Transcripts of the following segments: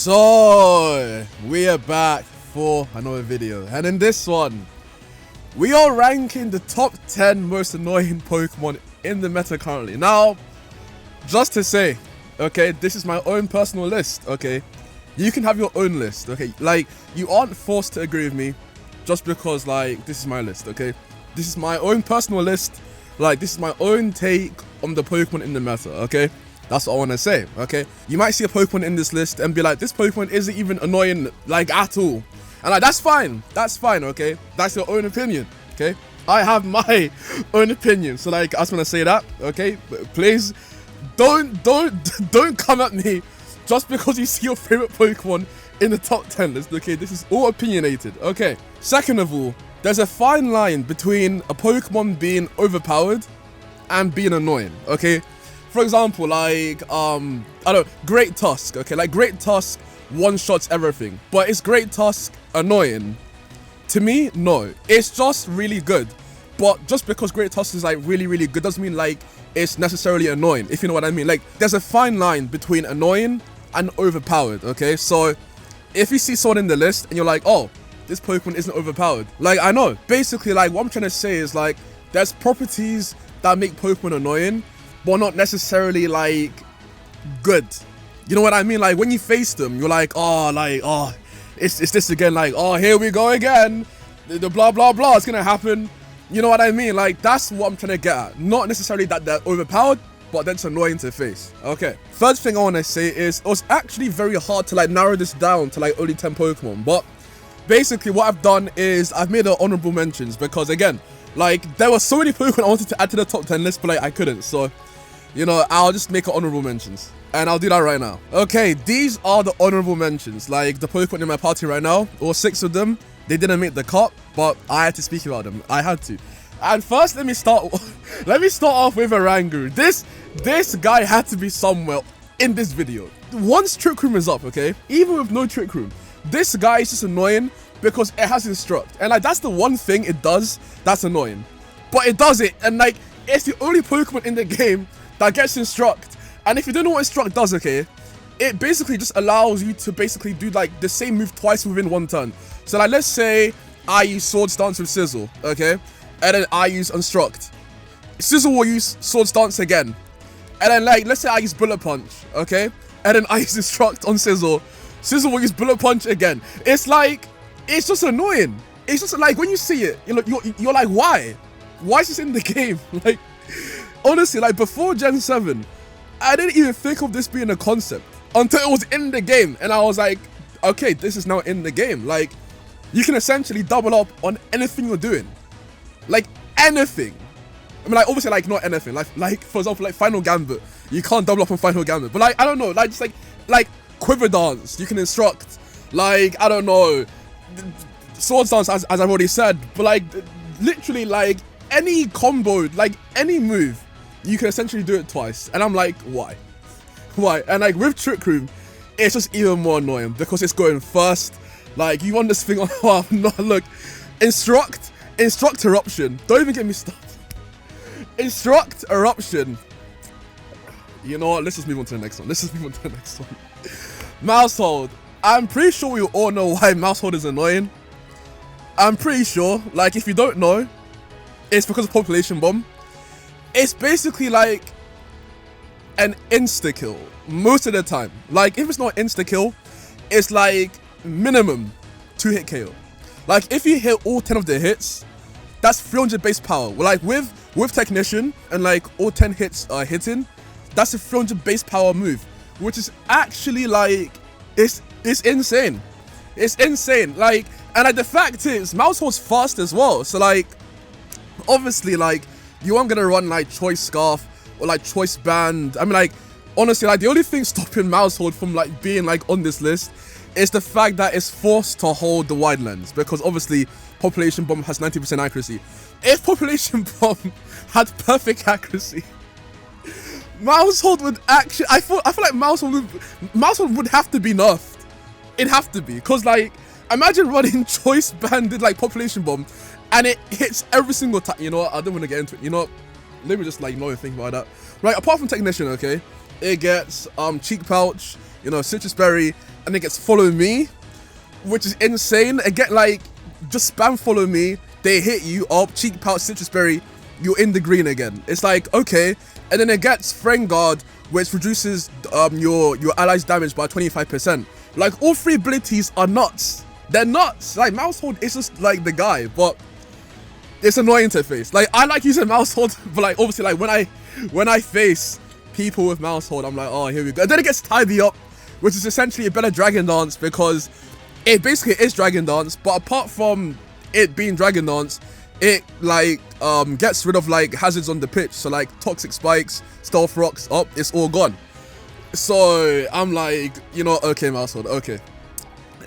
So we are back for another video, and in this one we are ranking the top 10 most annoying Pokemon in the meta currently. Now, just to say, okay, this is my own personal list, okay? You can have your own list, okay? Like, you aren't forced to agree with me just because, like, this is my list, okay? This is my own personal list. Like, this is my own take on the Pokemon in the meta, okay? That's what I want to say, okay? You might see a Pokemon in this list and be like, this Pokemon isn't even annoying, like, at all. And like, that's fine, okay? That's your own opinion, okay? I have my own opinion, so like, I just want to say that, okay? But please, don't come at me just because you see your favorite Pokemon in the top 10 list, okay? This is all opinionated, okay? Second of all, there's a fine line between a Pokemon being overpowered and being annoying, okay? For example, like, I don't know, Great Tusk, okay? Like, Great Tusk one-shots everything, but is Great Tusk annoying? To me, no. It's just really good, but just because Great Tusk is, like, really good doesn't mean, like, it's necessarily annoying, if you know what I mean. Like, there's a fine line between annoying and overpowered, okay? So, if you see someone in the list and you're like, oh, this Pokemon isn't overpowered, like, I know. Basically, like, what I'm trying to say is, like, there's properties that make Pokemon annoying, but not necessarily, like, good. You know what I mean? Like, when you face them, you're like, oh, it's this again, like, oh, here we go again. The blah, blah, blah is gonna happen. You know what I mean? Like, that's what I'm trying to get at. Not necessarily that they're overpowered, but that's annoying to face. Okay. Third thing I want to say is, it was actually very hard to, like, narrow this down to, like, only 10 Pokemon. But basically, what I've done is I've made honorable mentions because, again, like, there were so many Pokemon I wanted to add to the top 10 list, but, like, I couldn't. So, you know, I'll just make honorable mentions. And I'll do that right now. Okay, these are the honorable mentions. Like, the Pokemon in my party right now, or 6 of them, they didn't make the cut, but I had to speak about them. I had to. And first, let me start off with a Rangu. This guy had to be somewhere in this video. Once Trick Room is up, okay? Even with no Trick Room, this guy is just annoying because it has Instruct. And, like, that's the one thing it does that's annoying. But it does it, and, like, it's the only Pokemon in the game that gets Instruct. And if you don't know what Instruct does, okay, it basically just allows you to basically do, like, the same move twice within one turn. So, like, let's say I use Swords Dance with Sizzle, okay? And then I use Instruct. Sizzle will use Swords Dance again. And then, like, let's say I use Bullet Punch, okay? And then I use Instruct on Sizzle. Sizzle will use Bullet Punch again. It's like, it's just annoying. It's just like, when you see it, you're like, why? Why is this in the game? Like, honestly, like, before Gen 7, I didn't even think of this being a concept until it was in the game. And I was like, okay, this is now in the game. Like, you can essentially double up on anything you're doing. Like, anything. I mean, like, obviously, like, not anything. Like, for example, like, Final Gambit. You can't double up on Final Gambit. But, like, I don't know. Like, just, like Quiver Dance. You can Instruct. Like, I don't know. Swords Dance, as I've already said. But, like, literally, like, any combo, like, any move, you can essentially do it twice. And I'm like, why? Why? And, like, with Trick Room, it's just even more annoying because it's going first. Like, you want this thing on, oh, no, look. Instruct Eruption. Don't even get me started. Instruct Eruption. You know what? Let's just move on to the next one. Mousehold. I'm pretty sure we all know why Mousehold is annoying. I'm pretty sure. Like, if you don't know, it's because of Population Bomb. It's basically like an insta-kill most of the time. Like, if it's not insta-kill, it's like minimum 2-hit KO. Like, if you hit all 10 of the hits, that's 300 base power. Like, with Technician and, like, all 10 hits are hitting, that's a 300 base power move, which is actually, like, it's insane. It's insane. Like, and, like, the fact is, Mousehold's fast as well. So, like, obviously, like, you aren't gonna run, like, Choice Scarf or, like, Choice Band. I mean, like, honestly, like, the only thing stopping Mousehold from, like, being, like, on this list is the fact that it's forced to hold the Wide Lens, because obviously Population Bomb has 90% accuracy. If Population Bomb had perfect accuracy, Mousehold would actually, I feel like Mousehold would have to be nerfed. It'd have to be, because, like, imagine running Choice Banded, like, Population Bomb, and it hits every single time. You know what? I don't want to get into it. You know what? Let me just, like, not even think about that. Right, apart from Technician, okay, it gets Cheek Pouch, you know, Citrus Berry, and it gets Follow Me, which is insane. Again, like, just spam Follow Me, they hit you up, Cheek Pout, Citrus Berry, you're in the green again. It's like, okay. And then it gets Friend Guard, which reduces your allies' damage by 25%. Like, all 3 abilities are nuts. They're nuts. Like, Mousehold is just like the guy, but it's annoying to face. Like, I like using Mousehold, but like, obviously, like, when I face people with Mousehold, I'm like, oh, here we go. And then it gets Tidy Up, which is essentially a better Dragon Dance, because it basically is Dragon Dance, but apart from it being Dragon Dance, it like gets rid of like hazards on the pitch. So like Toxic Spikes, Stealth Rocks, up, it's all gone. So I'm like, you know, okay, Mousehold, okay.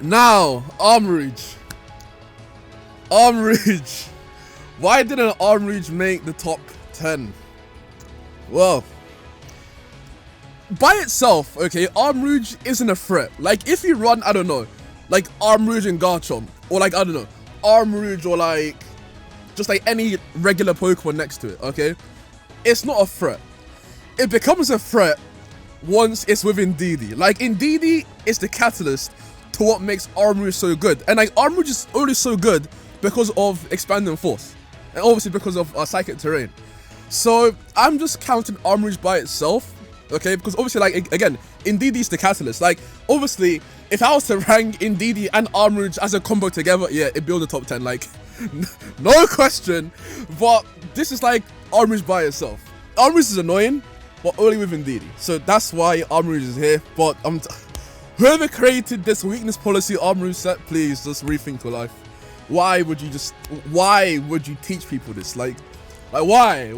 Now, Rouge. Rouge. Why didn't Rouge make the top 10? Well, by itself, okay, Rouge isn't a threat. Like, if you run, I don't know, like Rouge and Garchomp, or like, I don't know, Rouge, or like, just like any regular Pokemon next to it, okay? It's not a threat. It becomes a threat once it's with Indeedy. Like, Indeedy is the catalyst to what makes Rouge so good. And like, Rouge is only so good because of Expanding Force. And obviously because of Psychic Terrain. So, I'm just counting Rouge by itself, okay? Because obviously, like, again, Indeedy's the catalyst. Like, obviously, if I was to rank Indeedy and Rouge as a combo together, yeah, it'd build the top 10, like, no question. But this is like Rouge by itself. Rouge is annoying, but only with Indeedy. So that's why Rouge is here. But whoever created this weakness policy Rouge set, please just rethink your life. Why would you teach people this? Like why?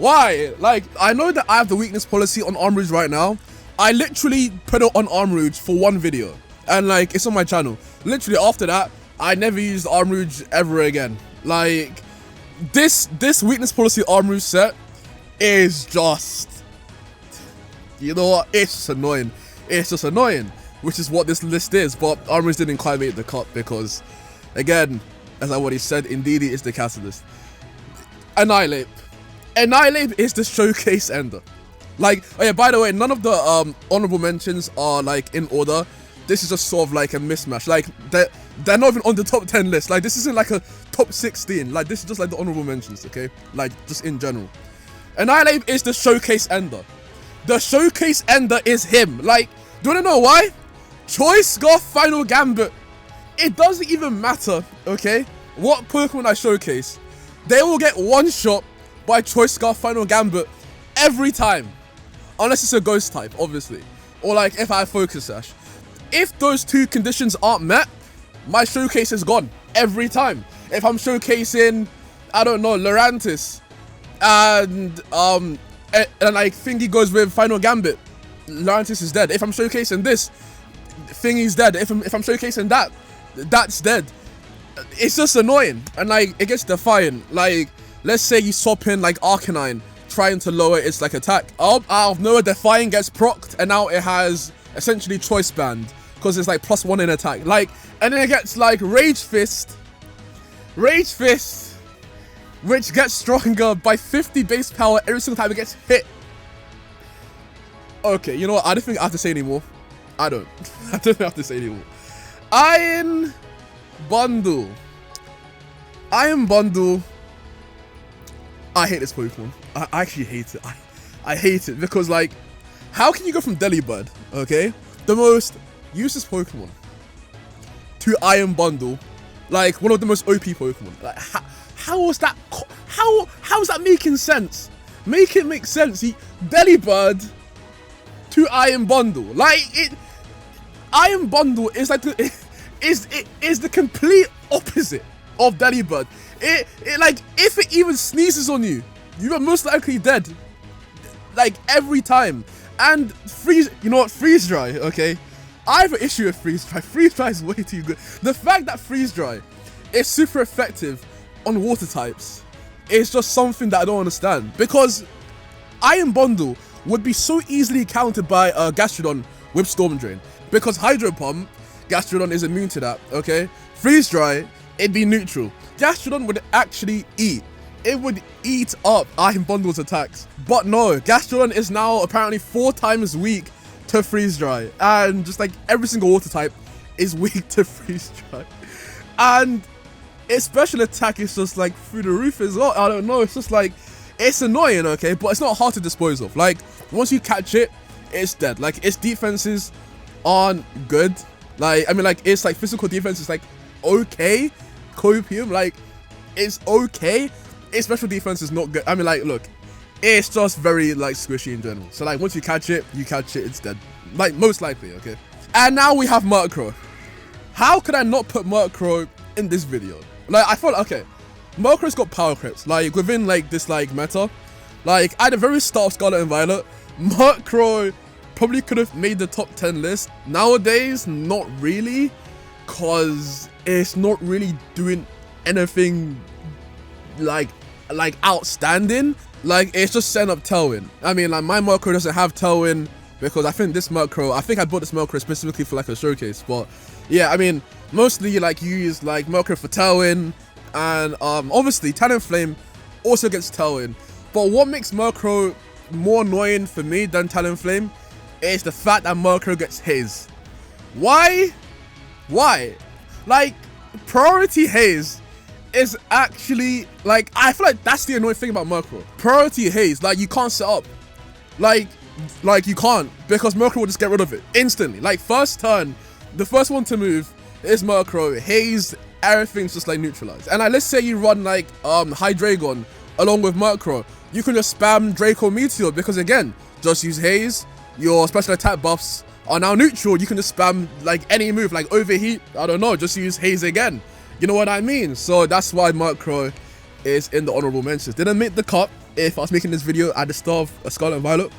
Like, I know that I have the weakness policy on Rouge right now. I literally put it on Rouge for one video, and like, it's on my channel. Literally after that, I never used Rouge ever again. Like, this weakness policy Rouge set is just, you know what, it's just annoying. It's just annoying, which is what this list is. But Rouge didn't quite make the cut because, again, as I already said, Indeedy is the catalyst. Annihilate is the showcase ender. Like, oh yeah, by the way, none of the honorable mentions are like in order. This is just sort of like a mismatch. Like, they're not even on the top 10 list. Like, this isn't like a top 16. Like, this is just like the honorable mentions, okay? Like, just in general. Annihilate is the showcase ender. The showcase ender is him. Like, do you wanna know why? Choice Scarf Final Gambit. It doesn't even matter, okay, what Pokemon I showcase. They will get one shot by Choice Scarf Final Gambit every time. Unless it's a ghost type, obviously. Or like, if I have Focus Sash. If those 2 conditions aren't met, my showcase is gone every time. If I'm showcasing, I don't know, Lurantis, and like Thingy goes with Final Gambit, Lurantis is dead. If I'm showcasing this, Thingy's dead. If I'm showcasing that, that's dead. It's just annoying, and like, it gets defiant. Like, let's say you swap in like Arcanine, trying to lower its like attack. Out of nowhere, Defiant gets procced, and now it has essentially Choice Band, because it's like +1 in attack. Like, and then it gets like Rage Fist, which gets stronger by 50 base power every single time it gets hit. Okay, you know what? I don't think I have to say anymore. I don't have to say anymore. Iron Bundle. I hate this Pokemon. I actually hate it. I hate it because, like, how can you go from Delibird, okay, the most useless Pokemon, to Iron Bundle, like one of the most OP Pokemon? Like, how is that? How's that making sense? Make it make sense. Delibird to Iron Bundle, like it. Iron Bundle is like is the complete opposite of Delibird. It like, if it even sneezes on you, you are most likely dead. Like, every time. And freeze, you know what, Freeze Dry, okay? I have an issue with Freeze Dry. Freeze Dry is way too good. The fact that Freeze Dry is super effective on water types is just something that I don't understand. Because Iron Bundle would be so easily countered by Gastrodon with Storm Drain. Because Hydro Pump, Gastrodon is immune to that, okay? Freeze Dry, it'd be neutral. Gastrodon would actually eat. It would eat up Iron Bundle's attacks. But no, Gastrodon is now apparently 4 times weak to freeze dry, and just like every single water type is weak to freeze dry, and its special attack is just like through the roof as well. I don't know, it's just like, it's annoying, okay, but it's not hard to dispose of. Like once you catch it, it's dead. Like its defenses aren't good. Like I mean, like its like physical defense is like okay, copium, like it's okay. Its special defense is not good. I mean, like look, it's just very like squishy in general. So like once you catch it, it's dead. Like most likely, okay. And now we have Murkrow. How could I not put Murkrow in this video? Like I thought, okay, Murkrow's got power creeps. Like within like this like meta, like at the very start of Scarlet and Violet, Murkrow probably could have made the top 10 list. Nowadays, not really, cause it's not really doing anything like outstanding. Like it's just setting up Tailwind. I mean, like my Murkrow doesn't have Tailwind because I think this Murkrow, I think I bought this Murkrow specifically for like a showcase. But yeah, I mean, mostly like you use like Murkrow for Tailwind, and obviously Talonflame also gets Tailwind. But what makes Murkrow more annoying for me than Talonflame is the fact that Murkrow gets Haze. Why? Like priority Haze is actually like, I feel like that's the annoying thing about Murkrow. Priority Haze, like you can't set up. Like you can't, because Murkrow will just get rid of it instantly. Like first turn, the first one to move is Murkrow. Haze, everything's just like neutralized. And like let's say you run like Hydreigon along with Murkrow, you can just spam Draco Meteor, because again, just use Haze. Your special attack buffs are now neutral. You can just spam like any move, like Overheat, I don't know, just use Haze again. You know what I mean? So that's why Murkrow is in the honorable mentions. Didn't make the cut. If I was making this video at the start of Scarlet and Violet,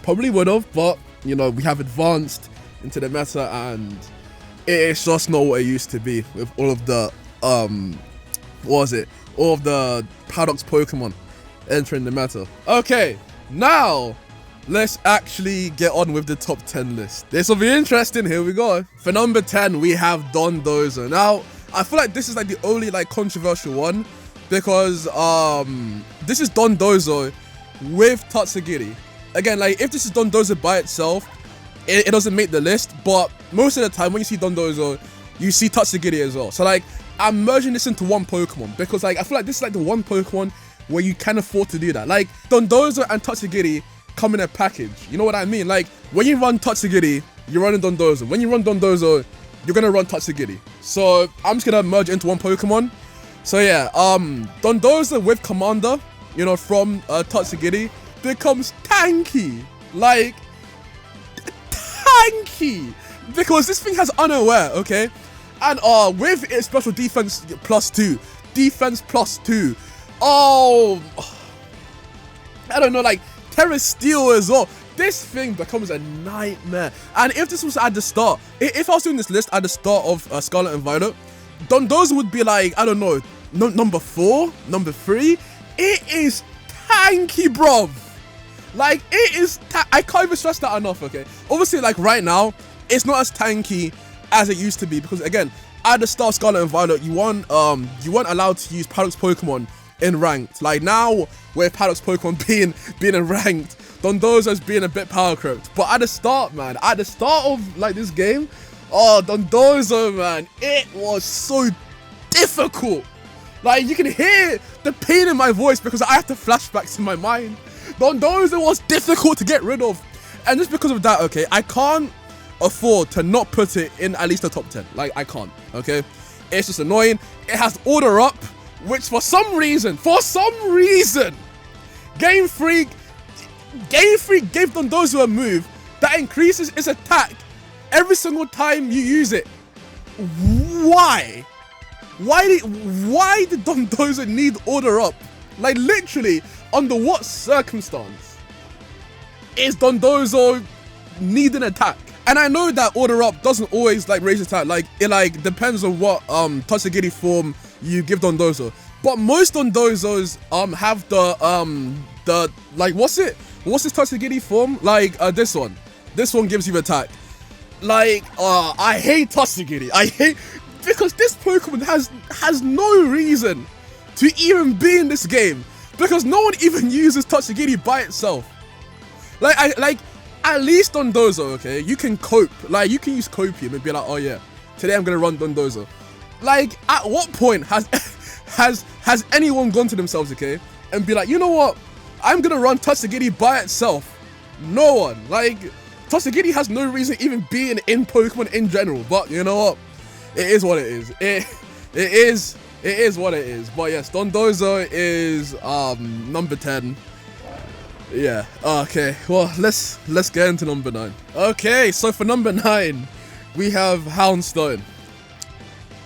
probably would have, but you know, we have advanced into the meta and it's just not what it used to be with all of the all of the Paradox Pokemon entering the meta. Okay, now let's actually get on with the top 10 list. This will be interesting. Here we go. For number 10, we have Dondozer. Now, I feel like this is like the only like controversial one, because this is Dondozer with Tatsugiri. Again, like if this is Dondozer by itself, it doesn't make the list, but most of the time when you see Dondozer, you see Tatsugiri as well. So like I'm merging this into one Pokemon, because like I feel like this is like the one Pokemon where you can afford to do that. Like Dondozer and Tatsugiri come in a package. You know what I mean? Like when you run Tatsugiri, you're running Dondozer. When you run Dondozer, you're gonna run Tatsugiri. So I'm just gonna merge into one Pokemon. So yeah, Dondozer with Commander, you know, from Tatsugiri becomes tanky. Like tanky, because this thing has Unaware, okay? And with its special defense +2, oh, I don't know, like Terra Steel as well. This thing becomes a nightmare. And if this was at the start, if I was doing this list at the start of Scarlet and Violet, Dondozer would be like, I don't know, number 4, number 3. It is tanky, bruv. Like, it is, I can't even stress that enough, okay? Obviously, like, right now, it's not as tanky as it used to be, because, again, at the start of Scarlet and Violet, you weren't allowed to use Paradox Pokemon in ranked. Like, now, with Paradox Pokemon being in ranked, Dondozer's being a bit power crept. But at the start, man, at the start of, like, this game, oh, Dondozer, man, it was so difficult. Like, you can hear the pain in my voice because I have the flashbacks in my mind. Dondozer was difficult to get rid of. And just because of that, okay, I can't afford to not put it in at least the top 10. Like, I can't, okay? It's just annoying. It has Order Up, which for some reason, Game Freak gave Dondozer a move that increases its attack every single time you use it. Why? Why did Dondozer need Order Up? Like, literally, under what circumstance is Dondozer needing attack? And I know that Order Up doesn't always like raise attack. Like, it like depends on what Tatsugiri form you give Dondozer. But most Dondozers have the like, what's this Tatsugiri form? Like this one. This one gives you attack. Like, I hate Tatsugiri. Because this Pokemon has no reason to even be in this game, because no one even uses Tatsugiri by itself. Like at least Dondozer, okay, you can cope. Like, you can use copium and be like, oh yeah, today I'm gonna run Dondozer. Like, at what point has anyone gone to themselves, okay, and be like, you know what, I'm gonna run Totsugiri by itself? No one. Like, Totsugiri has no reason even being in Pokemon in general. But you know what, it is what it is. It is what it is. But yes, Dondozer is number 10. Yeah. Okay. Well, let's get into number 9. Okay. So for number 9, we have Houndstone.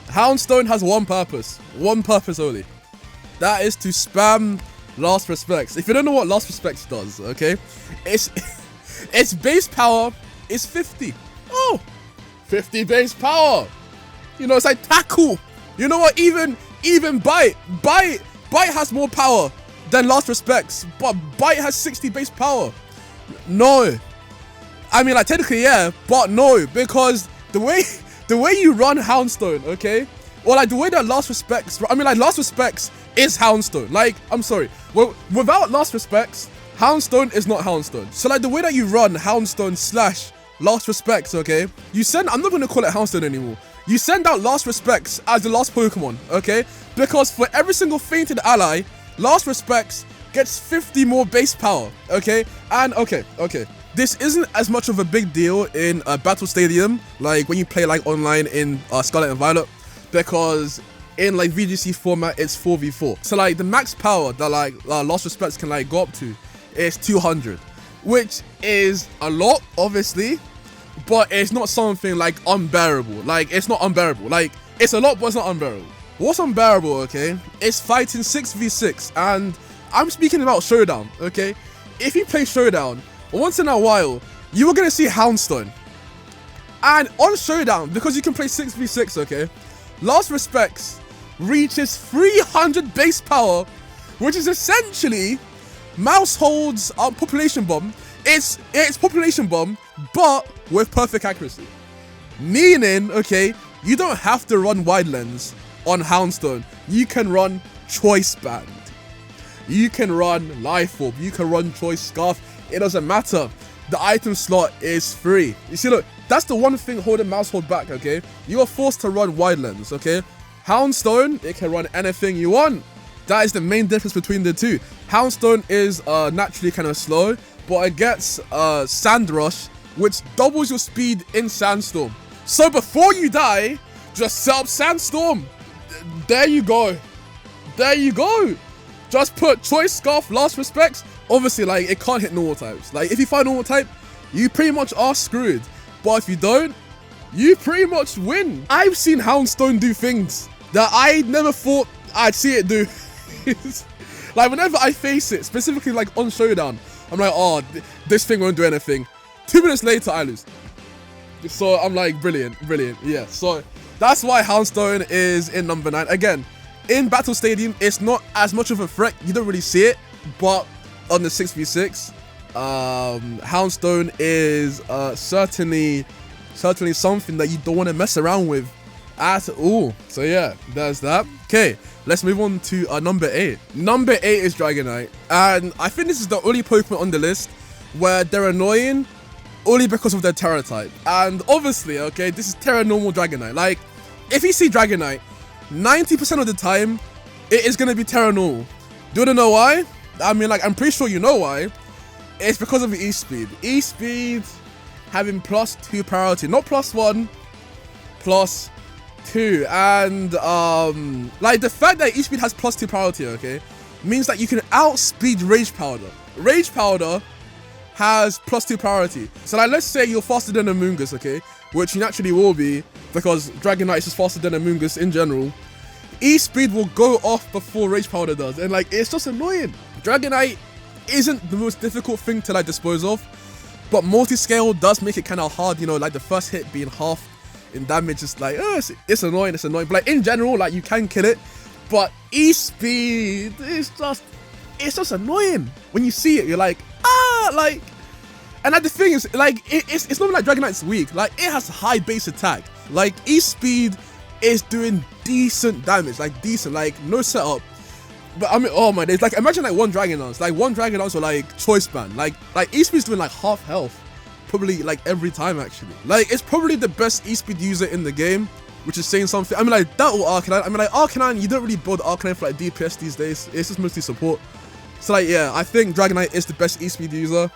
Houndstone has one purpose only. That is to spam Last Respects. If you don't know what Last Respects does, okay, its base power is 50. Oh, 50 base power. You know, it's like tackle. You know what? Even Bite has more power than Last Respects, but Bite has 60 base power. No, I mean, like, technically yeah, but no, because the way you run Houndstone, okay, or like the way that Last Respects, I mean, like, Last Respects is Houndstone. Like, I'm sorry, well, without Last Respects, Houndstone is not Houndstone. So like the way that you run Houndstone / Last Respects, okay, you send, I'm not going to call it Houndstone anymore. You send out Last Respects as the last Pokemon, okay? Because for every single fainted ally, Last Respects gets 50 more base power, okay? And okay, this isn't as much of a big deal in a Battle Stadium, like when you play like online in Scarlet and Violet, because in like VGC format, it's 4v4. So like the max power that like Last Respects can like go up to is 200, which is a lot, obviously, but it's not something like unbearable. Like, it's not unbearable. Like, it's a lot, but it's not unbearable. What's unbearable, okay, is fighting 6v6, and I'm speaking about Showdown, okay? If you play Showdown, once in a while, you are gonna see Houndstone. And on Showdown, because you can play 6v6, okay, Last Respects reaches 300 base power, which is essentially Mousehold's population bomb. It's population bomb, but with perfect accuracy. Meaning, okay, you don't have to run Wide Lens on Houndstone. You can run Choice Band. You can run Life Orb. You can run Choice Scarf. It doesn't matter. The item slot is free. You see, look, that's the one thing holding Mousehold back, okay? You are forced to run Wide Lens, okay? Houndstone, it can run anything you want. That is the main difference between the two. Houndstone is naturally kind of slow, but it gets Sand Rush, which doubles your speed in Sandstorm. So before you die, just set up Sandstorm. There you go. There you go. Just put Choice Scarf, Last Respects. Obviously, like, it can't hit normal types. Like, if you find normal type, you pretty much are screwed. But if you don't, you pretty much win. I've seen Houndstone do things that I never thought I'd see it do. Like, whenever I face it, specifically like on Showdown, I'm like, oh, this thing won't do anything. 2 minutes later, I lose. So I'm like, brilliant, yeah. So that's why Houndstone is in number 9. Again, in Battle Stadium, it's not as much of a threat. You don't really see it, but on the 6v6, Houndstone is certainly something that you don't want to mess around with at all. So yeah, there's that. Okay, let's move on to number 8. Number 8 is Dragonite, and I think this is the only Pokemon on the list where they're annoying only because of their Terra type. And obviously, okay, this is Terra normal Dragonite. Like, if you see Dragonite, 90% of the time, it is going to be Terra normal. Do you want to know why? I mean, like, I'm pretty sure you know why. It's because of the E-Speed. E-Speed having +2 priority, not +1, +2. And, like, the fact that E-Speed has +2 priority, okay, means that you can outspeed Rage Powder. Rage Powder has +2 priority. So, like, let's say you're faster than a Mungus, okay, which you naturally will be, because Dragonite is just faster than a Mungus in general. E-Speed will go off before Rage Powder does, and, like, it's just annoying. Dragonite isn't the most difficult thing to, like, dispose of, but multi-scale does make it kind of hard, you know, like the first hit being half in damage is like, it's annoying, but like in general, like, you can kill it, but E-Speed is just annoying. When you see it, you're like, like, and like the thing is, like, it's not like Dragonite's weak, like, it has high base attack, like, E-Speed is doing decent damage, like, no setup. But I mean, oh my days, like, imagine like one Dragon Dance or like Choice Band, like E-Speed's doing like half health. probably like every time actually. Like it's probably the best E-Speed user in the game, which is saying something. I mean like that or Arcanine. I mean like Arcanine, you don't really build Arcanine for like DPS these days. It's just mostly support. So like yeah, I think Dragonite is the best E-Speed user.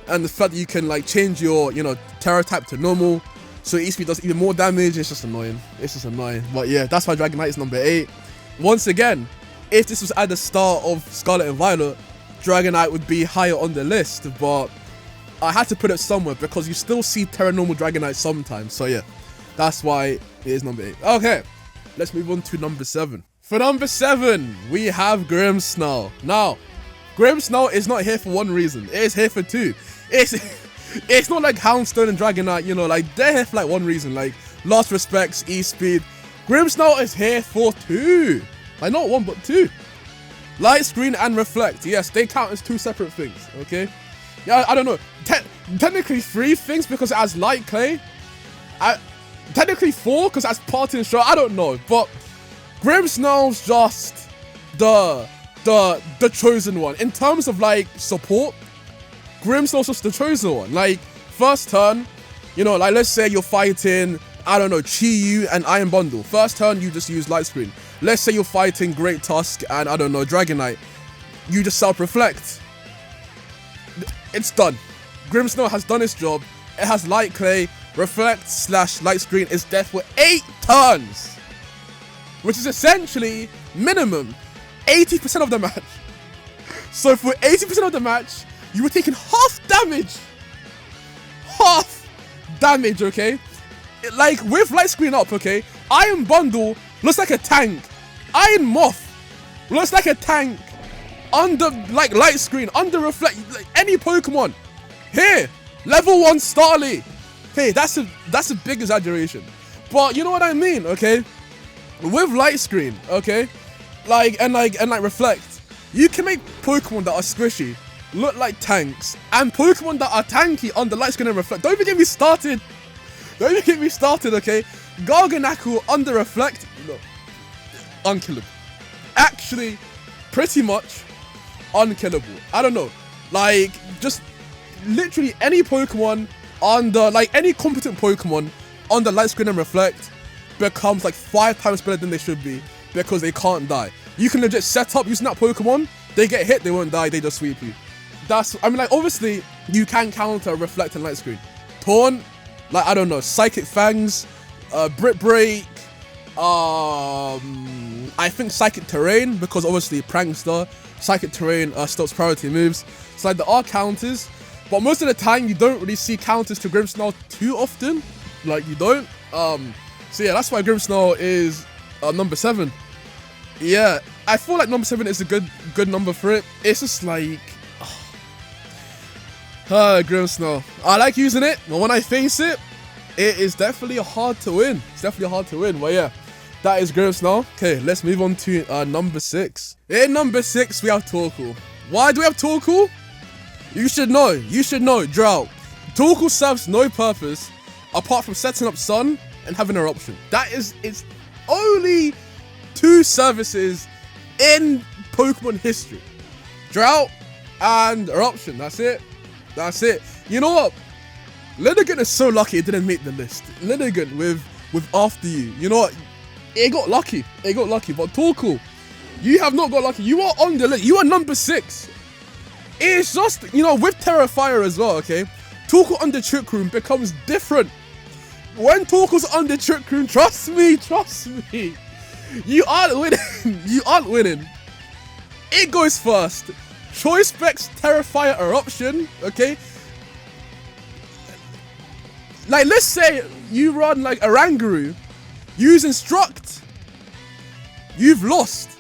And the fact that you can like change your, you know, Terra type to normal, so E-Speed does even more damage, it's just annoying. It's just annoying. But yeah, that's why Dragonite is number 8. Once again, if this was at the start of Scarlet and Violet, Dragonite would be higher on the list, but I had to put it somewhere because you still see Terra normal Dragonite sometimes. So yeah, that's why it is number 8. Okay, let's move on to number 7. For number 7, we have Grimsnull. Now, Grimsnull is not here for one reason. It is here for 2. It's not like Houndstone and Dragonite, you know, like they're here for like one reason, like Last Respects, E-Speed. Grimsnull is here for 2. Like not 1 but 2. Light Screen and Reflect. Yes, they count as 2 separate things, okay? Yeah, I don't know. Technically 3 things because it has Light Clay. Technically 4 because it has Party and Show. I don't know, but Grimsnull's just the chosen one. In terms of like support, Grimsnull's just the chosen one. Like, first turn, you know, like let's say you're fighting, I don't know, Chi-Yu and Iron Bundle. First turn, you just use Light Screen. Let's say you're fighting Great Tusk and, I don't know, Dragonite. You just self-reflect. It's done. Grimsnull has done its job. It has Light Clay, Reflect / Light Screen is dead for 8 turns. Which is essentially, minimum, 80% of the match. So for 80% of the match, you were taking half damage. Half damage, okay? Like, with Light Screen up, okay? Iron Bundle looks like a tank. Iron Moth looks like a tank. Under, like, Light Screen, under Reflect, like, any Pokemon. Here, level 1 Starly. Hey, that's a big exaggeration. But you know what I mean, okay? With Light Screen, okay? Like Reflect, you can make Pokemon that are squishy look like tanks, and Pokemon that are tanky on the Light Screen and Reflect. Don't even get me started. Don't even get me started, okay? Garganackle under Reflect, look, unkillable. Actually, pretty much unkillable. I don't know. Like, just literally any Pokemon under, like any competent Pokemon on the Light Screen and Reflect becomes like 5 times better than they should be because they can't die. You can legit set up using that Pokemon, they get hit, they won't die, they just sweep you. That's, I mean, like, obviously, you can counter Reflect and Light Screen. Taunt, like, I don't know, Psychic Fangs, Brit Break, I think Psychic Terrain, because obviously Prankster, Psychic Terrain stops priority moves. So, like, there are counters, but most of the time, you don't really see counters to Grimsnull too often. Like, you don't. So, yeah, that's why Grimsnull is number 7. Yeah, I feel like number 7 is a good number for it. It's just like, Grimsnull. I like using it, but when I face it, it is definitely hard to win. It's definitely hard to win. But yeah, that is Grimsnull. Okay, let's move on to number 6. In number 6, we have Toku. Why do we have Toku? You should know. You should know. Drought. Toku serves no purpose apart from setting up Sun and having Eruption. That is its only 2 services in Pokemon history. Drought and Eruption. That's it. That's it. You know what? Linnegan is so lucky it didn't make the list. Linnegan with After You. You know what? It got lucky. It got lucky. But Toku, you have not got lucky. You are on the list. You are number 6. It's just, you know, with Terra Fire as well, okay? Toku on the Trick Room becomes different. When Toku's on the Trick Room, trust me. You aren't winning. You aren't winning. It goes first. Choice Specs, Terra Fire, Eruption, okay? Like, let's say you run like a Rangu, use Instruct. You've lost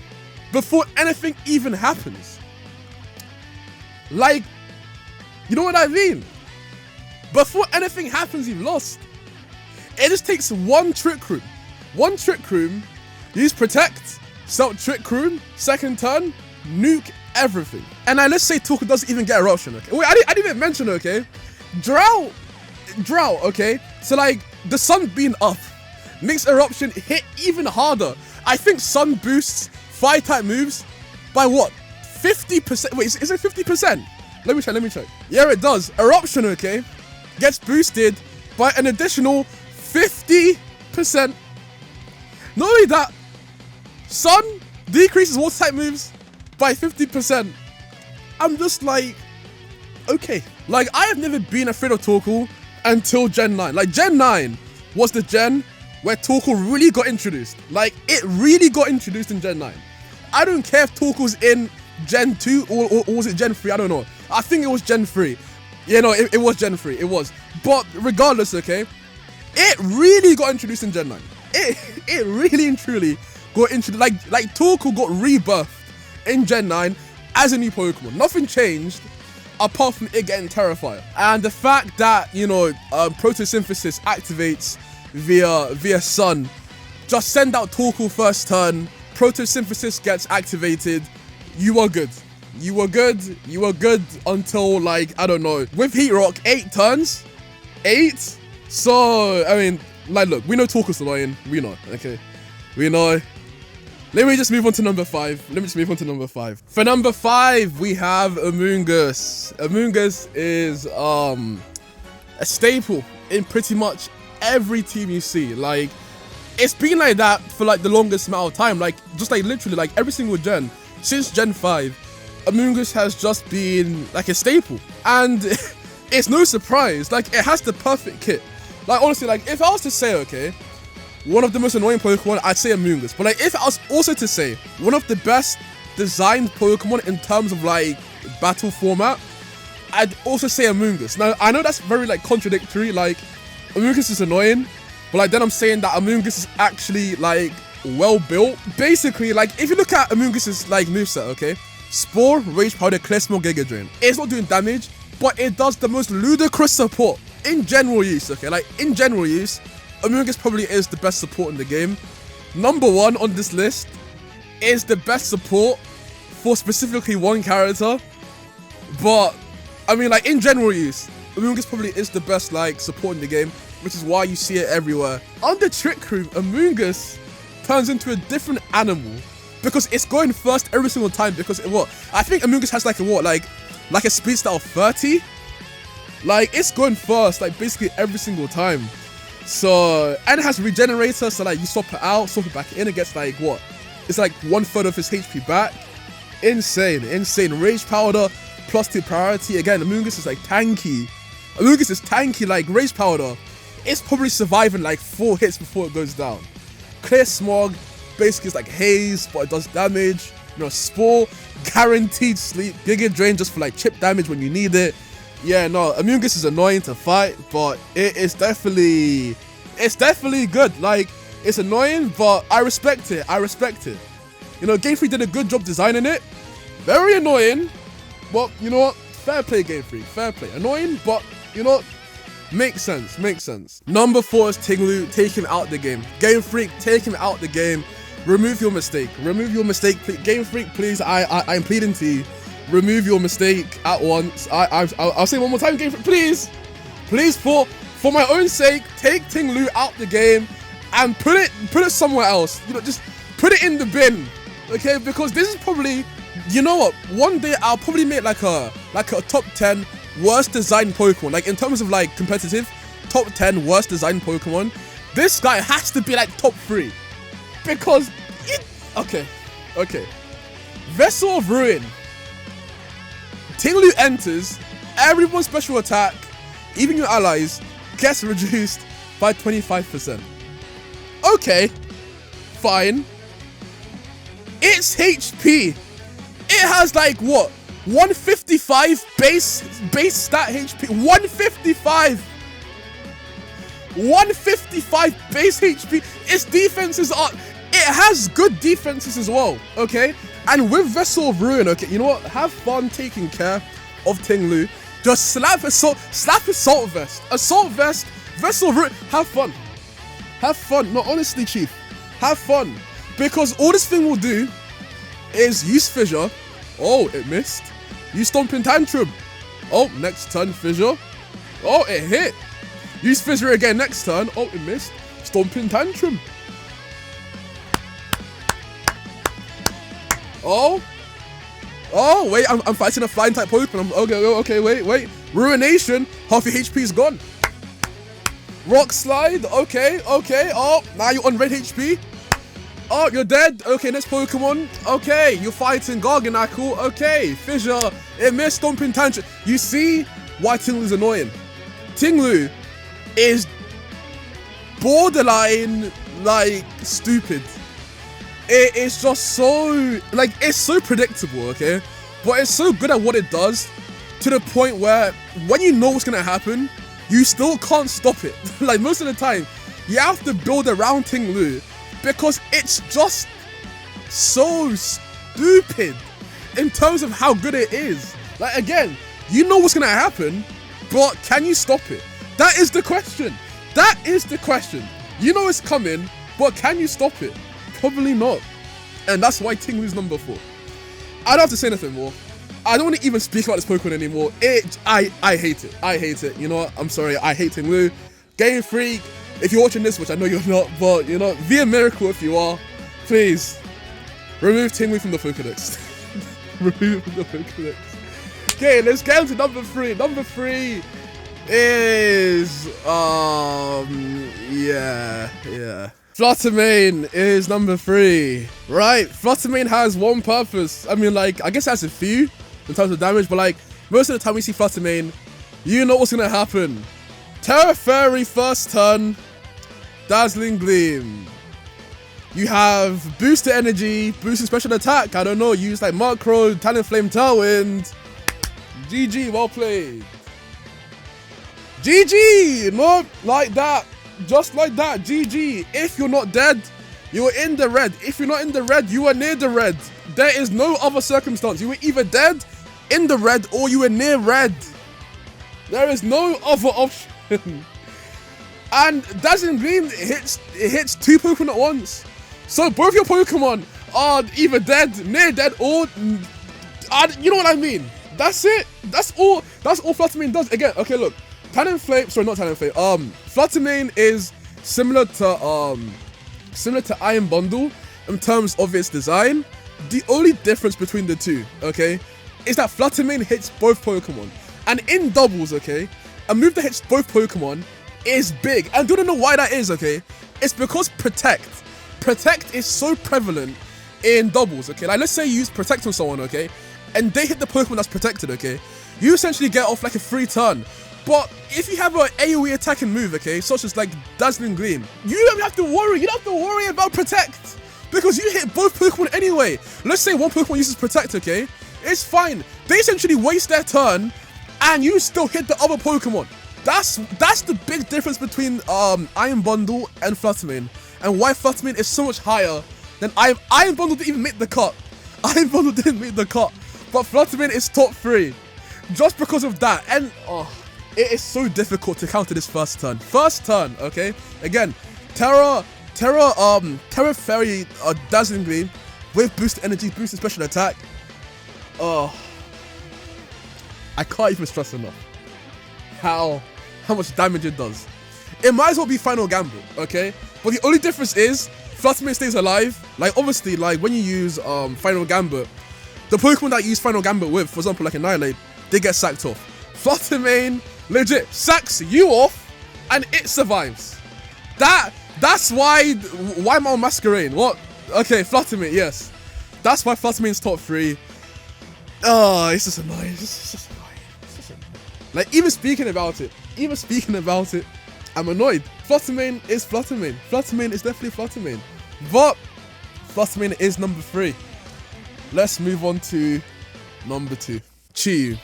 before anything even happens. Like, you know what I mean? Before anything happens, you've lost. It just takes one Trick Room. One Trick Room, use Protect, Selt Trick Room, second turn, nuke everything. And now let's say Toku doesn't even get Eruption, okay? Wait, I didn't even mention, okay? Drought, okay? So like, the Sun being up makes Eruption hit even harder. I think Sun boosts Fire-type moves by what? 50%? Wait, is it 50%? Let me check. Yeah, it does. Eruption, okay? gets boosted by an additional 50%. Not only that, Sun decreases water type moves by 50%. I'm just like, okay. Like, I have never been afraid of Toku until Gen 9. Like, Gen 9 was the gen where Toku really got introduced. Like, it really got introduced in Gen 9. I don't care if Toku's in Gen 2 or was it Gen 3? I don't know. I think it was Gen 3. Yeah, no, it was Gen 3. It was. But regardless, okay, it really got introduced in Gen 9. It really and truly got introduced. Like Toku got rebirthed in Gen 9 as a new Pokemon. Nothing changed apart from it getting Terrifier. And the fact that, you know, photosynthesis activates via Sun. Just send out Toku first turn. Photosynthesis gets activated. You are good. You are good. You are good until, like, I don't know. With Heat Rock, 8 turns. 8. So, I mean, like, look, we know Toku's annoying. We know, okay? We know. Let me just move on to number 5. For number 5, we have Mungus. Mungus is a staple in pretty much every team you see. Like, it's been like that for like the longest amount of time. Like, just like literally like every single gen since Gen 5, Mungus has just been like a staple. And it's no surprise, like, it has the perfect kit. Like, honestly, like, if I was to say, okay, one of the most annoying Pokemon, I'd say Mungus. But like, if I was also to say one of the best designed Pokemon in terms of like battle format, I'd also say Mungus. Now, I know that's very like contradictory. Like, Mungus is annoying, but like then I'm saying that Mungus is actually like well built. Basically, like, if you look at Mungus's like moveset, okay, Spore, Rage Powder, Clear Small, Giga Drain. It's not doing damage, but it does the most ludicrous support in general use, okay? Like, in general use, Mungus probably is the best support in the game. Number 1 on this list is the best support for specifically one character. But, I mean, like, in general use, Mungus probably is the best, like, support in the game, which is why you see it everywhere. Under Trick Room, Mungus turns into a different animal because it's going first every single time. Because what? I think Mungus has like a what? Like a speed stat of 30. Like, it's going first like basically every single time. So, and it has regenerator, so like you swap it out, swap it back in, it gets like what? It's like 1/3 of his HP back. Insane. Rage Powder plus 2 priority. Again, Mungus is like tanky. Mungus is tanky. Like, Rage Powder, it's probably surviving like 4 hits before it goes down. Clear Smog, basically it's like haze, but it does damage. You know, Spore, guaranteed sleep. Giga Drain just for like chip damage when you need it. Yeah, no, Mungus is annoying to fight, but it's definitely good. Like, it's annoying, but I respect it. You know, Game Freak did a good job designing it. Very annoying, but you know what? Fair play, Game Freak. Fair play. Annoying, but you know, makes sense. Number 4 is Tingloo. Take him out the game. Game Freak, take him out the game. Remove your mistake. Please. Game Freak, please. I'm pleading to you. Remove your mistake at once. I'll say it one more time, Game Freak, please, for my own sake, take Tingloo out the game and put it somewhere else. You know, just put it in the bin, okay? Because this is probably, you know what? One day I'll probably make like a top 10 worst designed Pokemon. Like, in terms of like competitive, top 10 worst designed Pokemon. This guy has to be like top 3 because okay. Vessel of Ruin. Tingloo enters, everyone's special attack, even your allies, gets reduced by 25%. Okay, fine. Its HP, it has like what? 155 base stat HP. 155 base HP. Its defenses are, it has good defenses as well, okay? And with Vessel of Ruin, okay, you know what? Have fun taking care of Tingloo. Just slap Assault Vest. Assault Vest, Vessel of Ruin. Have fun. No, honestly, Chief. Have fun. Because all this thing will do is use Fissure. Oh, it missed. Use Stomping Tantrum. Oh, next turn, Fissure. Oh, it hit. Use Fissure again next turn. Oh, it missed. Stomping Tantrum. Oh, Oh, wait, I'm fighting a flying type Pokemon. Okay, wait. Ruination, half your HP is gone. Rock Slide, okay. Oh, now you're on red HP. Oh, you're dead. Okay, next Pokemon. Okay, you're fighting Garganacl. Okay, Fissure, it missed Stomping Tantrum. You see why Tingloo is annoying. Tingloo is borderline, like, stupid. It is just so, like, it's so predictable, okay? But it's so good at what it does to the point where when you know what's gonna happen, you still can't stop it. Like, most of the time, you have to build around Tingloo because it's just so stupid in terms of how good it is. Like, again, you know what's gonna happen, but can you stop it? That is the question. That is the question. You know it's coming, but can you stop it? Probably not. And that's why Tingloo's number 4. I don't have to say anything more. I don't want to even speak about this Pokemon anymore. I hate it. I hate it. You know what? I'm sorry. I hate Tingloo. Game Freak, if you're watching this, which I know you're not, but you know, via miracle if you are, please remove Tingloo from the Pokedex. Remove from the Pokedex. Okay, let's get into number 3. Number 3 is yeah. Flutterman is number 3. Right, Flutterman has one purpose. I mean, like, I guess it has a few in terms of damage, but like, most of the time we see Flutterman, you know what's gonna happen. Terra Fairy first turn, Dazzling Gleam. You have boosted energy, boosted special attack, I don't know, use like Murkrow, Talonflame, Tailwind. GG, well played. GG, not like that. Just like that, GG. If you're not dead, you are in the red. If you're not in the red, you are near the red. There is no other circumstance. You were either dead, in the red, or you were near red. There is no other option. And Dazzling Gleam hits 2 Pokemon at once. So both your Pokemon are either dead, near dead, or you know what I mean. That's it. That's all Flutterman does. Again, okay, look. Talonflame, sorry, not Talonflame. Flutterman is similar to Iron Bundle in terms of its design. The only difference between the two, okay, is that Flutterman hits both Pokemon. And in doubles, okay, a move that hits both Pokemon is big. And I don't know why that is, okay? It's because Protect. Protect is so prevalent in doubles, okay? Like, let's say you use Protect on someone, okay? And they hit the Pokemon that's protected, okay? You essentially get off like a free turn. But if you have an AoE attacking move, okay, such as like Dazzling Gleam, you don't have to worry. You don't have to worry about Protect because you hit both Pokemon anyway. Let's say one Pokemon uses Protect, okay? It's fine. They essentially waste their turn and you still hit the other Pokemon. That's the big difference between Iron Bundle and Flutterman, and why Flutterman is so much higher than Iron Bundle didn't even make the cut. Iron Bundle didn't make the cut, but Flutterman is top 3 just because of that. And it is so difficult to counter this first turn. First turn, okay? Again, Terra Fairy Dazzling Gleam with boosted energy, boosted special attack. I can't even stress enough how much damage it does. It might as well be Final Gambit, okay? But the only difference is Flutterman stays alive. Like, obviously, like when you use Final Gambit, the Pokemon that you use Final Gambit with, for example, like Annihilate, they get sacked off. Flutterman legit sacks you off and it survives. That's why Mount Masquerain. What? Okay, Flutterman, yes. That's why Flutterman's top 3. Oh, it's just annoying. It's just annoying. Like, even speaking about it, I'm annoyed. Flutterman is Flutterman. Flutterman is definitely Flutterman. But Flutterman is number 3. Let's move on to number 2. Chi-Yu.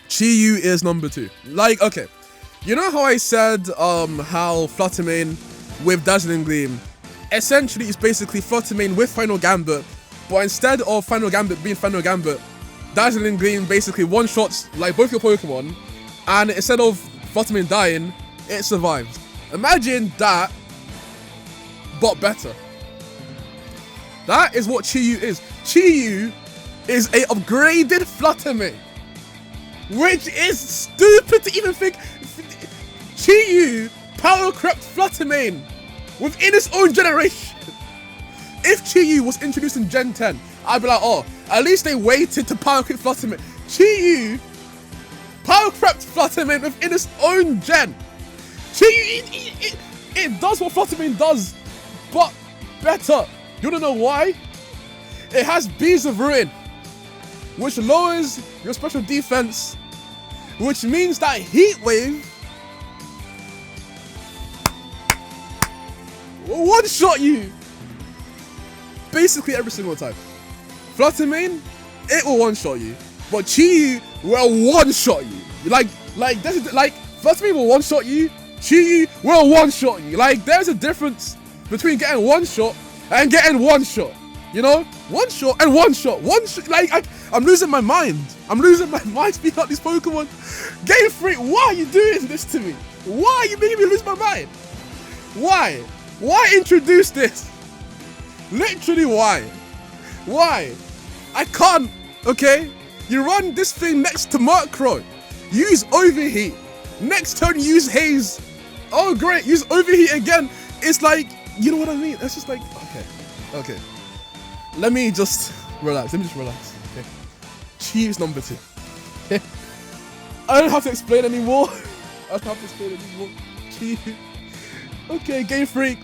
Chi-Yu is number 2. Like, okay, you know how I said how Flutterman with Dazzling Gleam essentially is basically Flutterman with Final Gambit, but instead of Final Gambit being Final Gambit, Dazzling Gleam basically one-shots like both your Pokemon, and instead of Flutterman dying, it survives. Imagine that, but better. That is what Chi-Yu is. Chi-Yu is a upgraded Flutterman, which is stupid to even think. Chi-Yu power crept Flutterman within its own generation. If Chi-Yu was introduced in Gen 10, I'd be like, oh, at least they waited to power creep Flutterman. Chi-Yu power crept Flutterman within its own gen. Chi-Yu, it does what Flutterman does, but better. You wanna know why? It has Bees of Ruin, which lowers your special defense, which means that Heat Wave will one-shot you basically every single time. Flutterman, it will one-shot you, but Chi-Yu will one-shot you. Flutterman will one-shot you, Chi-Yu will one-shot you. Like, there's a difference between getting one-shot and getting one-shot. You know, one shot and one shot. I'm losing my mind. I'm losing my mind speaking out these Pokemon. Game Freak, why are you doing this to me? Why are you making me lose my mind? Why? Why introduce this? Literally, why? Why? I can't, okay? You run this thing next to Mercury. Use Overheat. Next turn, use Haze. Oh, great. Use Overheat again. It's like, you know what I mean? It's just like, okay. Let me just relax. Okay. Chief's number 2. Okay. I don't have to explain anymore. Chief. Okay, Game Freak.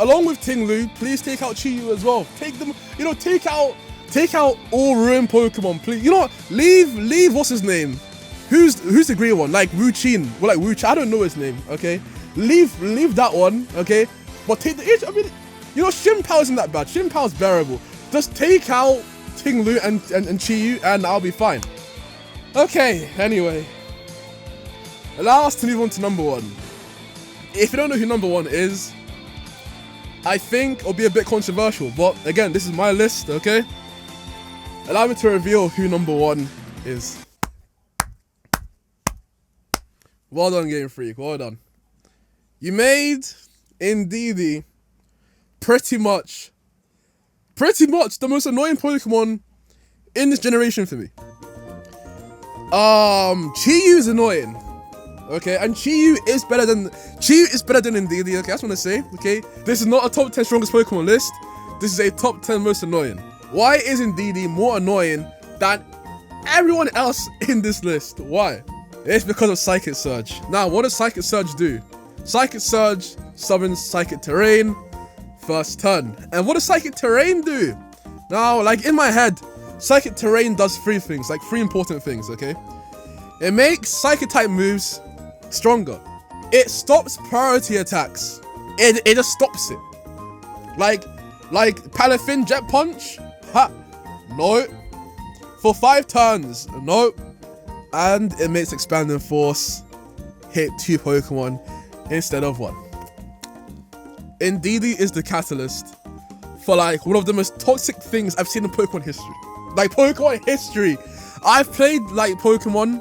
Along with Tingloo, please take out Chi-Yu as well. Take them, take out all ruined Pokemon, please. You know what? Leave what's his name? Who's the green one? Like Wuchin. Well, like Wuch, I don't know his name, okay? Leave that one, okay? But take the I mean, Shinpao isn't that bad. Shinpao's bearable. Just take out Tingloo and Chi-Yu and I'll be fine. Okay, anyway. Allow us to move on to number 1. If you don't know who number 1 is, I think it'll be a bit controversial, but again, this is my list, okay? Allow me to reveal who number 1 is. Well done, Game Freak, well done. You made Indeedy pretty much the most annoying Pokemon in this generation for me. Chi-Yu is annoying, okay, and Chi-Yu is better than Indeedy. Okay, I just want to say, okay, this is not a top 10 strongest Pokemon list. This is a top 10 most annoying. Why is Indeedy more annoying than everyone else in this list? Why? It's because of Psychic Surge. Now, what does Psychic Surge do? Psychic Surge summons Psychic Terrain first turn. And what does Psychic Terrain do? Now, like in my head, Psychic Terrain does 3 things, like 3 important things, okay? It makes Psychic type moves stronger. It stops priority attacks. It just stops it. Like Palafin Jet Punch? Ha! No. For 5 turns? No. And it makes Expanding Force hit 2 Pokemon instead of 1. Indeedy is the catalyst for like one of the most toxic things I've seen in Pokemon history. Like Pokemon history. I've played like Pokemon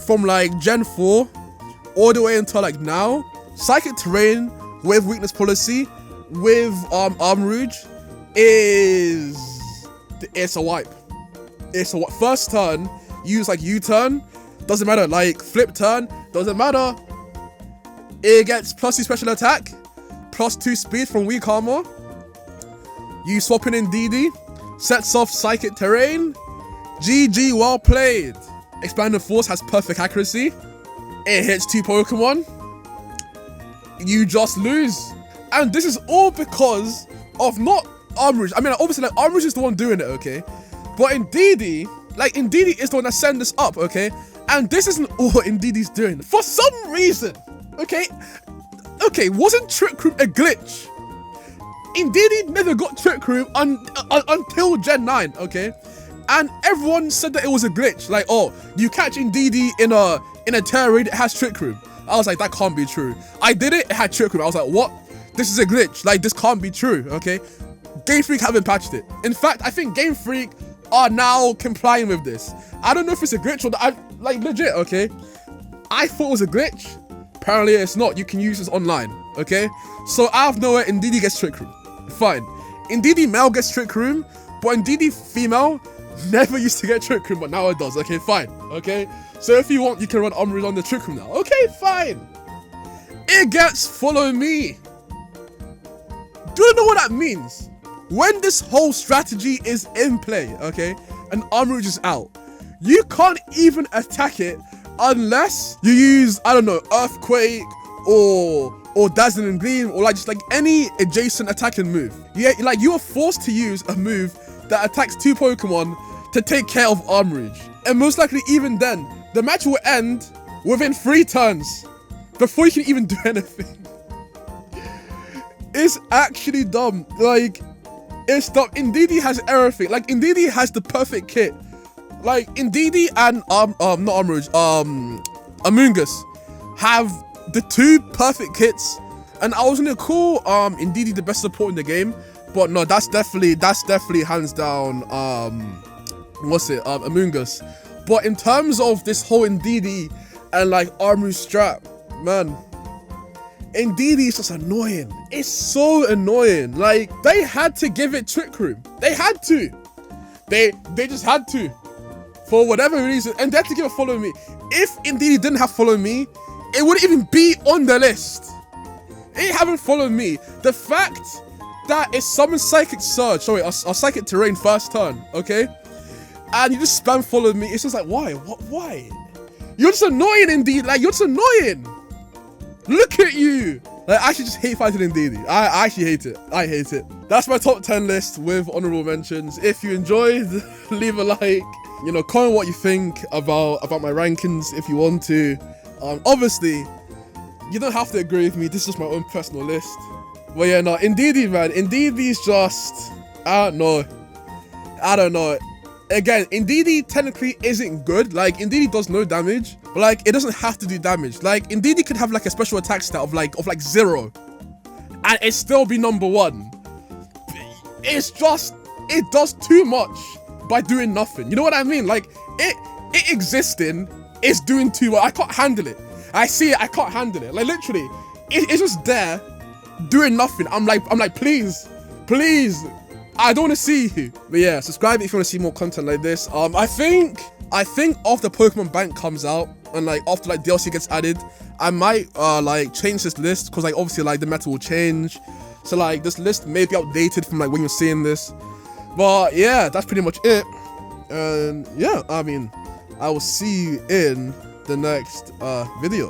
from like Gen 4 all the way until like now. Psychic Terrain with Weakness Policy with Rouge it's a wipe. It's a wipe. First turn, use like U-turn, doesn't matter, like flip turn, doesn't matter. It gets +2 special attack, +2 speed from weak armor. You swap in Indeedy, sets off Psychic Terrain. GG, well played. Expanded Force has perfect accuracy. It hits 2 Pokemon. You just lose. And this is all because of not Rouge. I mean, obviously, like, Rouge is the one doing it, okay? But Indeedy, Indeedy is the one that sent this up, okay? And this isn't all Indeedy's doing. For some reason, okay, wasn't Trick Room a glitch? Indeedy never got Trick Room until Gen 9, okay? And everyone said that it was a glitch. Like, oh, you catch Indeedy in a Terra raid, it has Trick Room. I was like, that can't be true. I did it had Trick Room. I was like, what? This is a glitch. Like, this can't be true, okay? Game Freak haven't patched it. In fact, I think Game Freak are now complying with this. I don't know if it's a glitch or like legit, okay? I thought it was a glitch. Apparently it's not. You can use this online, okay? So out of nowhere, Indeedy gets Trick Room. Fine. Indeedy male gets Trick Room, but Indeedy female never used to get Trick Room, but now it does. Okay, fine. Okay? So if you want, you can run Rouge on the Trick Room now. Okay, fine. It gets Follow Me. Do you know what that means? when this whole strategy is in play, okay, and Rouge is out, you can't even attack it unless you use, I don't know, Earthquake or Dazzling Gleam, or like just like any adjacent attacking move. Yeah, like you are forced to use a move that attacks 2 Pokemon to take care of Rouge. And most likely even then, the match will end within 3 turns before you can even do anything. It's actually dumb. Like, it's dumb. Indeedy has everything. Like, Indeedy has the perfect kit. Like, Indeedy and not Rouge, Mungus have the 2 perfect kits. And I was gonna call Indeedy the best support in the game, but no, that's definitely hands down Mungus. But in terms of this whole Indeedy and like Rouge strat, man, Indeedy is just annoying. It's so annoying. Like, they had to give it Trick Room. They had to. They just had to. For whatever reason. And they had to give it Follow Me. If Indeedy didn't have Follow Me, it wouldn't even be on the list. It haven't Followed Me. The fact that it summons Psychic Surge, sorry, a Psychic Terrain first turn, okay? And you just spam Follow Me. It's just like, why? Why? You're just annoying, Indeedy. Like, you're just annoying. Look at you. Like, I actually just hate fighting Indeedy. I actually hate it. I hate it. That's my top 10 list with honorable mentions. If you enjoyed, leave a like. You know, comment what you think about my rankings if you want to. Obviously, you don't have to agree with me. This is just my own personal list. But yeah, no, Indeedy, man. Indeedy's just, I don't know. Again, Indeedy technically isn't good. Like, Indeedy does no damage, but like, it doesn't have to do damage. Like, Indeedy could have like a special attack stat of like 0, and it still be number 1. It's just, it does too much by doing nothing. You know what I mean? Like, it existing is doing too much. I can't handle it. I see it, I can't handle it. Like, literally, it's just there doing nothing. I'm like, please, I don't want to see you. But yeah, subscribe if you want to see more content like this. I think after Pokemon Bank comes out and like after like DLC gets added, I might like change this list, because like obviously like the meta will change. So like this list may be outdated from like when you're seeing this. But yeah, that's pretty much it. And yeah, I mean, I will see you in the next video.